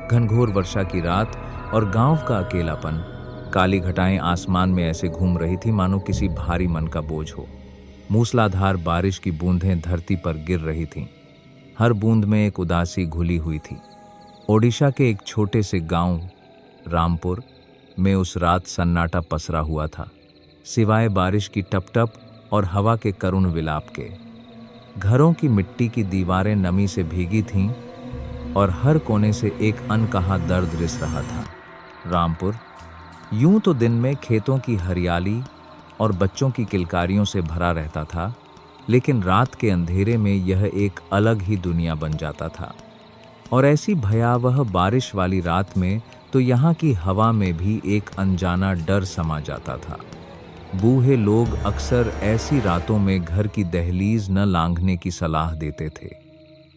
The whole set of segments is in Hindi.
घनघोर वर्षा की रात और गांव का अकेलापन। काली घटाएं आसमान में ऐसे घूम रही थी मानो किसी भारी मन का बोझ हो। मूसलाधार बारिश की बूंदें धरती पर गिर रही थीं। हर बूंद में एक उदासी घुली हुई थी। ओडिशा के एक छोटे से गांव रामपुर में उस रात सन्नाटा पसरा हुआ था, सिवाय बारिश की टपटप और हवा के करुण विलाप के। घरों की मिट्टी की दीवारें नमी से भीगी थीं और हर कोने से एक अनकहा दर्द रिस रहा था। रामपुर यूं तो दिन में खेतों की हरियाली और बच्चों की किलकारियों से भरा रहता था, लेकिन रात के अंधेरे में यह एक अलग ही दुनिया बन जाता था। और ऐसी भयावह बारिश वाली रात में तो यहाँ की हवा में भी एक अनजाना डर समा जाता था। बूढ़े लोग अक्सर ऐसी रातों में घर की दहलीज न लांघने की सलाह देते थे।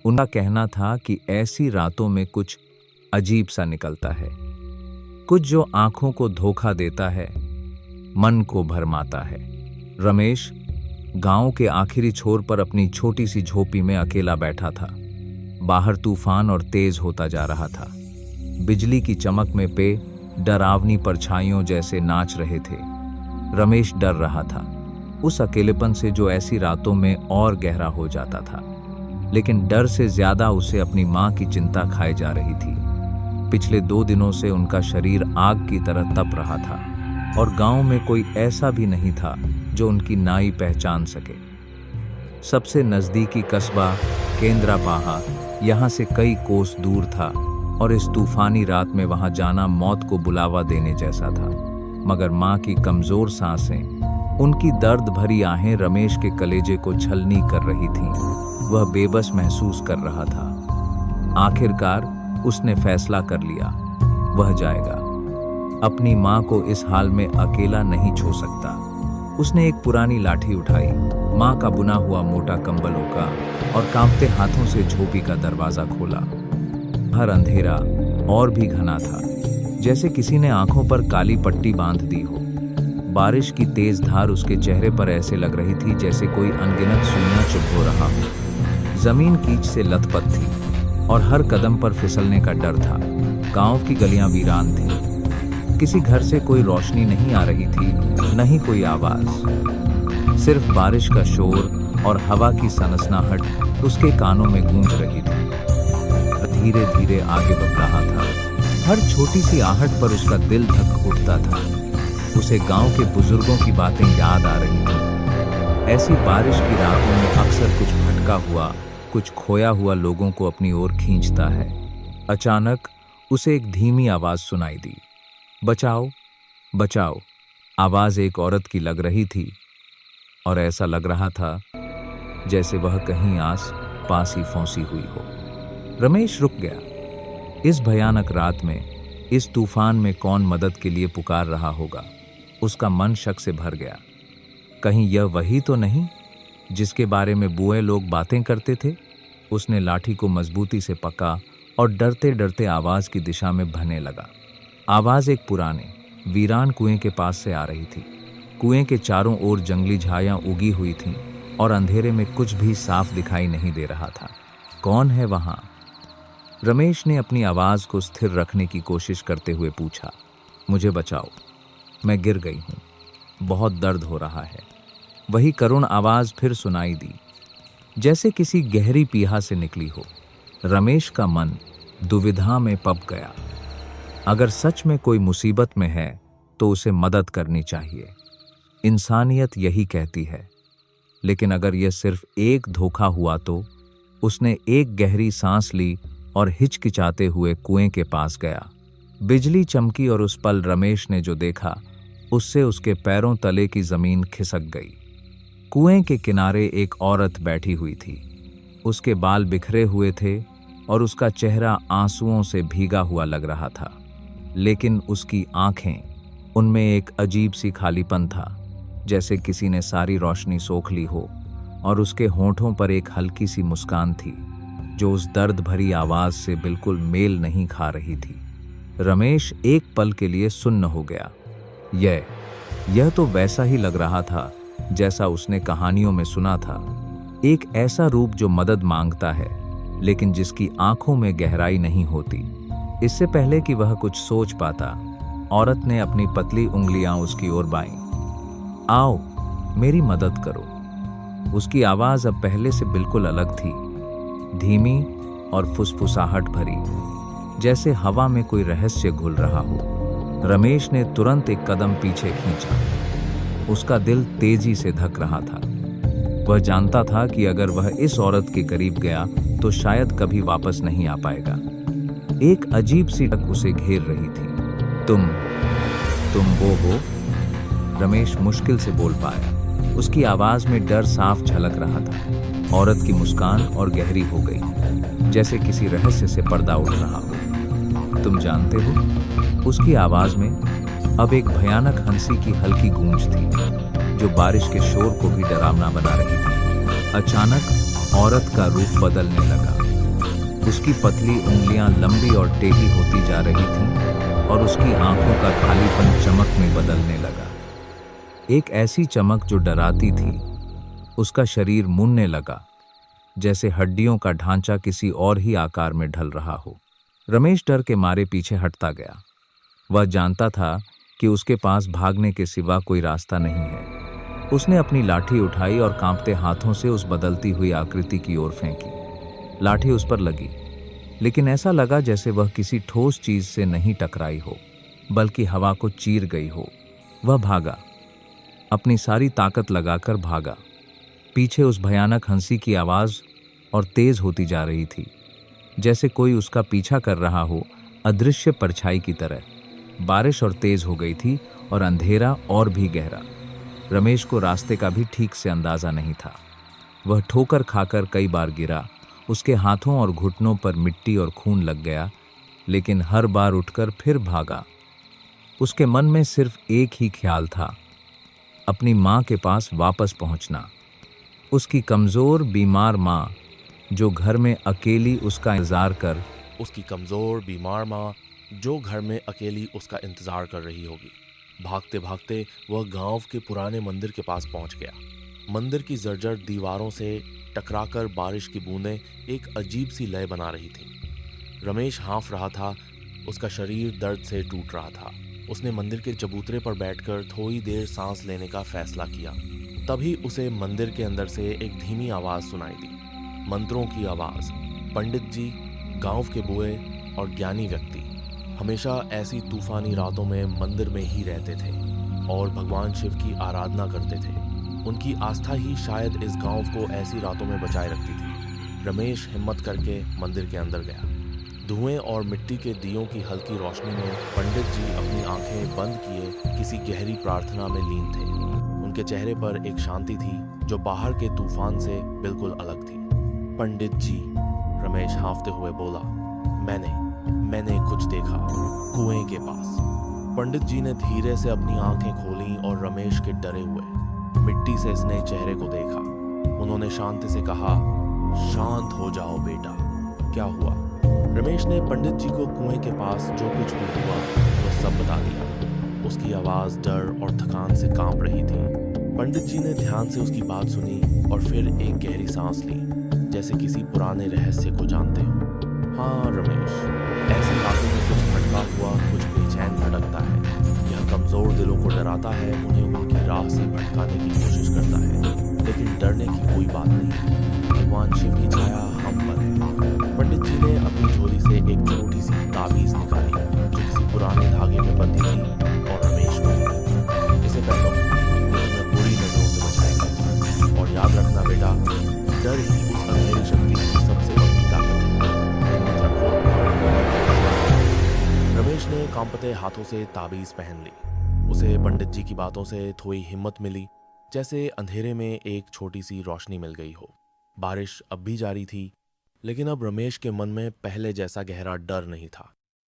उनका कहना था कि ऐसी रातों में कुछ अजीब सा निकलता है, कुछ जो आंखों को धोखा देता है, मन को भरमाता है। रमेश गांव के आखिरी छोर पर अपनी छोटी सी झोपड़ी में अकेला बैठा था। बाहर तूफान और तेज होता जा रहा था। बिजली की चमक में पे डरावनी परछाइयों जैसे नाच रहे थे। रमेश डर रहा था, उस अकेलेपन से जो ऐसी रातों में और गहरा हो जाता था। लेकिन डर से ज्यादा उसे अपनी माँ की चिंता खाए जा रही थी। पिछले 2 दिनों से उनका शरीर आग की तरह तप रहा था और गांव में कोई ऐसा भी नहीं था जो उनकी नाई पहचान सके। सबसे नजदीकी कस्बा केंद्रापाहा यहाँ से कई कोस दूर था और इस तूफानी रात में वहां जाना मौत को बुलावा देने जैसा था। मगर माँ की कमजोर सांसें, उनकी दर्द भरी आहें रमेश के कलेजे को छलनी कर रही थीं। वह बेबस महसूस कर रहा था। आखिरकार उसने फैसला कर लिया, वह जाएगा। अपनी माँ को इस हाल में अकेला नहीं छोड़ सकता। उसने एक पुरानी लाठी उठाई, माँ का बुना हुआ मोटा कंबल ओका और कांपते हाथों से झोपड़ी का दरवाजा खोला। हर अंधेरा और भी घना था, जैसे किसी ने आंखों पर काली पट्टी बांध दी हो। बारिश की तेज धार उसके चेहरे पर ऐसे लग रही थी जैसे कोई अनगिनत सुइयां चुभो रहा हो। जमीन कीच से लथपथ थी और हर कदम पर फिसलने का डर था। गांव की गलियां वीरान थीं। किसी घर से कोई रोशनी नहीं आ रही थी, न ही कोई आवाज। सिर्फ बारिश का शोर और हवा की सनसनाहट उसके कानों में गूंज रही थी। धीरे धीरे आगे बढ़ रहा था। हर छोटी सी आहट पर उसका दिल धक उठता था। उसे गांव के बुजुर्गों की बातें याद आ रही थी। ऐसी बारिश की रातों में अक्सर कुछ भटका हुआ, कुछ खोया हुआ लोगों को अपनी ओर खींचता है। अचानक उसे एक धीमी आवाज सुनाई दी, बचाओ बचाओ। आवाज एक औरत की लग रही थी और ऐसा लग रहा था जैसे वह कहीं आस पास ही फंसी हुई हो। रमेश रुक गया। इस भयानक रात में, इस तूफान में कौन मदद के लिए पुकार रहा होगा? उसका मन शक से भर गया। कहीं यह वही तो नहीं जिसके बारे में बूढ़े लोग बातें करते थे? उसने लाठी को मजबूती से पकड़ा और डरते डरते आवाज की दिशा में बहने लगा। आवाज एक पुराने वीरान कुएं के पास से आ रही थी। कुएं के चारों ओर जंगली झाड़ियां उगी हुई थीं और अंधेरे में कुछ भी साफ दिखाई नहीं दे रहा था। कौन है वहां? रमेश ने अपनी आवाज को स्थिर रखने की कोशिश करते हुए पूछा, मुझे बचाओ, मैं गिर गई हूं, बहुत दर्द हो रहा है। वही करुण आवाज फिर सुनाई दी, जैसे किसी गहरी पीहा से निकली हो। रमेश का मन दुविधा में पक गया। अगर सच में कोई मुसीबत में है तो उसे मदद करनी चाहिए, इंसानियत यही कहती है। लेकिन अगर यह सिर्फ एक धोखा हुआ तो? उसने एक गहरी सांस ली और हिचकिचाते हुए कुएं के पास गया। बिजली चमकी और उस पल रमेश ने जो देखा उससे उसके पैरों तले की जमीन खिसक गई। कुएं के किनारे एक औरत बैठी हुई थी। उसके बाल बिखरे हुए थे और उसका चेहरा आंसुओं से भीगा हुआ लग रहा था। लेकिन उसकी आंखें, उनमें एक अजीब सी खालीपन था, जैसे किसी ने सारी रोशनी सोख ली हो। और उसके होंठों पर एक हल्की सी मुस्कान थी जो उस दर्द भरी आवाज से बिल्कुल मेल नहीं खा रही थी। रमेश एक पल के लिए सुन्न हो गया। यह तो वैसा ही लग रहा था जैसा उसने कहानियों में सुना था। एक ऐसा रूप जो मदद मांगता है लेकिन जिसकी आंखों में गहराई नहीं होती। इससे पहले कि वह कुछ सोच पाता, औरत ने अपनी पतली उंगलियां उसकी ओर बाईं। आओ, मेरी मदद करो। उसकी आवाज अब पहले से बिल्कुल अलग थी, धीमी और फुसफुसाहट भरी, जैसे हवा में कोई रहस्य घुल रहा हो। रमेश ने तुरंत एक कदम पीछे खींचा। उसका दिल तेजी से धक रहा था। वह जानता था कि अगर वह इस औरत के करीब गया तो शायद कभी वापस नहीं आ पाएगा। एक अजीब सी डक उसे घेर रही थी। तुम वो हो? रमेश मुश्किल से बोल पाया। उसकी आवाज में डर साफ झलक रहा था। औरत की मुस्कान और गहरी हो गई, जैसे किसी रहस्य से पर्दा उठ रहा हो। तुम जानते हो? उसकी आवाज में अब एक भयानक हंसी की हल्की गूंज थी, जो बारिश के शोर को भी डरावना बना रही थी। अचानक औरत का रूप बदलने लगा। उसकी पतली उंगलियां लंबी और टेढ़ी होती जा रही थीं और उसकी आंखों का खालीपन चमक में बदलने लगा। एक ऐसी चमक जो डराती थी। उसका शरीर मुड़ने लगा, जैसे हड्डियों का ढांचा किसी और ही आकार में ढल रहा हो। रमेश डर के मारे पीछे हटता गया। वह जानता था कि उसके पास भागने के सिवा कोई रास्ता नहीं है। उसने अपनी लाठी उठाई और कांपते हाथों से उस बदलती हुई आकृति की ओर फेंकी। लाठी उस पर लगी, लेकिन ऐसा लगा जैसे वह किसी ठोस चीज से नहीं टकराई हो, बल्कि हवा को चीर गई हो। वह भागा, अपनी सारी ताकत लगाकर भागा। पीछे उस भयानक हंसी की आवाज और तेज होती जा रही थी, जैसे कोई उसका पीछा कर रहा हो, अदृश्य परछाई की तरह। बारिश और तेज हो गई थी और अंधेरा और भी गहरा। रमेश को रास्ते का भी ठीक से अंदाजा नहीं था। वह ठोकर खाकर कई बार गिरा। उसके हाथों और घुटनों पर मिट्टी और खून लग गया, लेकिन हर बार उठकर फिर भागा। उसके मन में सिर्फ एक ही ख्याल था, अपनी माँ के पास वापस पहुंचना। उसकी कमजोर बीमार माँ, जो घर में अकेली उसका इंतजार कर रही होगी। भागते भागते वह गांव के पुराने मंदिर के पास पहुंच गया। मंदिर की जर्जर दीवारों से टकराकर बारिश की बूंदें एक अजीब सी लय बना रही थीं। रमेश हाँफ रहा था, उसका शरीर दर्द से टूट रहा था। उसने मंदिर के चबूतरे पर बैठकर थोड़ी देर सांस लेने का फैसला किया। तभी उसे मंदिर के अंदर से एक धीमी आवाज सुनाई दी, मंत्रों की आवाज। पंडित जी, गांव के बूढ़े और ज्ञानी व्यक्ति हमेशा ऐसी तूफानी रातों में मंदिर में ही रहते थे और भगवान शिव की आराधना करते थे। उनकी आस्था ही शायद इस गांव को ऐसी रातों में बचाए रखती थी। रमेश हिम्मत करके मंदिर के अंदर गया। धुएं और मिट्टी के दियों की हल्की रोशनी में पंडित जी अपनी आंखें बंद किए किसी गहरी प्रार्थना में लीन थे। उनके चेहरे पर एक शांति थी जो बाहर के तूफान से बिल्कुल अलग थी। पंडित जी, रमेश हाँफते हुए बोला, मैंने कुछ देखा कुएं के पास। पंडित जी ने धीरे से अपनी आंखें खोलीं और रमेश के डरे हुए मिट्टी से इसने चेहरे को देखा। उन्होंने शांति से कहा, शांत हो जाओ बेटा, क्या हुआ? रमेश ने पंडित जी को कुएं के पास जो कुछ भी हुआ वो सब बता दिया। उसकी आवाज डर और थकान से कांप रही थी। पंडित जी ने ध्यान से उसकी बात सुनी और फिर एक गहरी सांस ली, जैसे किसी पुराने रहस्य को जानते हो। हाँ रमेश, ऐसी रातों में कुछ भटका हुआ, कुछ बेचैन भटकता है। यह कमजोर दिलों को डराता है, उन्हें उनकी राह से भटकाने की कोशिश करता है, लेकिन डरने की कोई बात नहीं। भगवान शिव की छाया हम पर है। पंडित जी ने अपनी झोली से एक छोटी सी ताबीज निकाली जो किसी पुराने धागे में बंधी थी और रमेश को दी। इसे पहनो, ये तुम्हें बुरी नजरों से बचाएगा। और याद रखना बेटा, डर ही उस अंधेरी शक्ति की सबसे बड़ी ताकत है। हिम्मत रखो। रमेश ने कांपते हाथों से ताबीज पहन ली। उसे पंडित जी की बातों से थोड़ी हिम्मत मिली, जैसे अंधेरे में एक छोटी सी रोशनी मिल गई हो। बारिश अब भी जारी थी, लेकिन अब रमेश के मन में पहले जैसा गहरा डर नहीं था।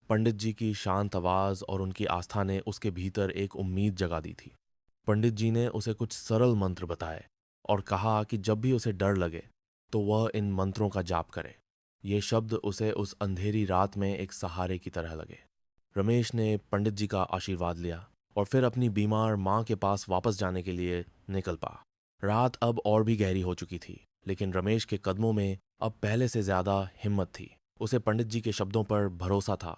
पंडित जी की शांत आवाज और उनकी आस्था ने उसके भीतर एक उम्मीद जगा दी थी। पंडित जी ने उसे कुछ सरल मंत्र बताए और कहा कि जब भी उसे डर लगे तो वह इन मंत्रों का जाप करे। ये शब्द उसे उस अंधेरी रात में एक सहारे की तरह लगे। रमेश ने पंडित जी का आशीर्वाद लिया और फिर अपनी बीमार माँ के पास वापस जाने के लिए निकल पड़ा। रात अब और भी गहरी हो चुकी थी, लेकिन रमेश के कदमों में अब पहले से ज्यादा हिम्मत थी। उसे पंडित जी के शब्दों पर भरोसा था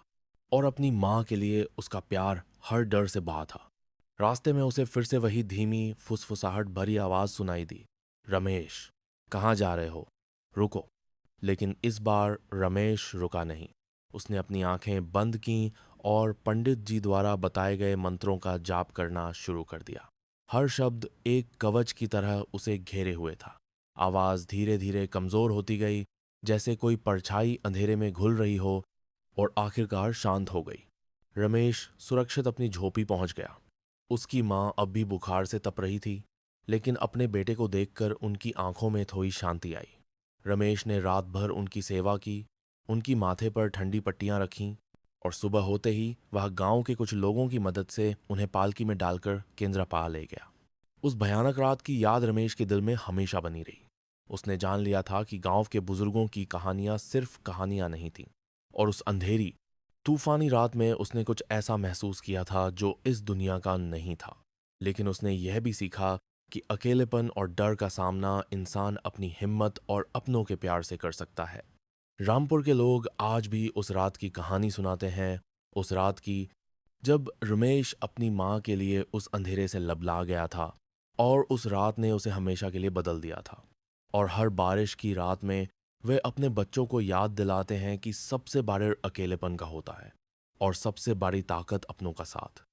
और अपनी माँ के लिए उसका प्यार हर डर से बहा था। रास्ते में उसे फिर से वही धीमी फुसफुसाहट भरी आवाज सुनाई दी, रमेश, कहाँ जा रहे हो, रुको। लेकिन इस बार रमेश रुका नहीं। उसने अपनी आंखें बंद की और पंडित जी द्वारा बताए गए मंत्रों का जाप करना शुरू कर दिया। हर शब्द एक कवच की तरह उसे घेरे हुए था। आवाज धीरे धीरे कमजोर होती गई, जैसे कोई परछाई अंधेरे में घुल रही हो, और आखिरकार शांत हो गई। रमेश सुरक्षित अपनी झोपड़ी पहुंच गया। उसकी माँ अब भी बुखार से तप रही थी, लेकिन अपने बेटे को देखकर उनकी आंखों में थोड़ी शांति आई। रमेश ने रात भर उनकी सेवा की, उनकी माथे पर ठंडी पट्टियां रखीं, और सुबह होते ही वह गांव के कुछ लोगों की मदद से उन्हें पालकी में डालकर केंद्रापाल ले गया। उस भयानक रात की याद रमेश के दिल में हमेशा बनी रही। उसने जान लिया था कि गांव के बुजुर्गों की कहानियां सिर्फ कहानियां नहीं थीं, और उस अंधेरी तूफानी रात में उसने कुछ ऐसा महसूस किया था जो इस दुनिया का नहीं था। लेकिन उसने यह भी सीखा कि अकेलेपन और डर का सामना इंसान अपनी हिम्मत और अपनों के प्यार से कर सकता है। रामपुर के लोग आज भी उस रात की कहानी सुनाते हैं, उस रात की जब रमेश अपनी माँ के लिए उस अंधेरे से लबला गया था, और उस रात ने उसे हमेशा के लिए बदल दिया था। और हर बारिश की रात में वे अपने बच्चों को याद दिलाते हैं कि सबसे बड़ा अकेलेपन का होता है और सबसे बड़ी ताकत अपनों का साथ।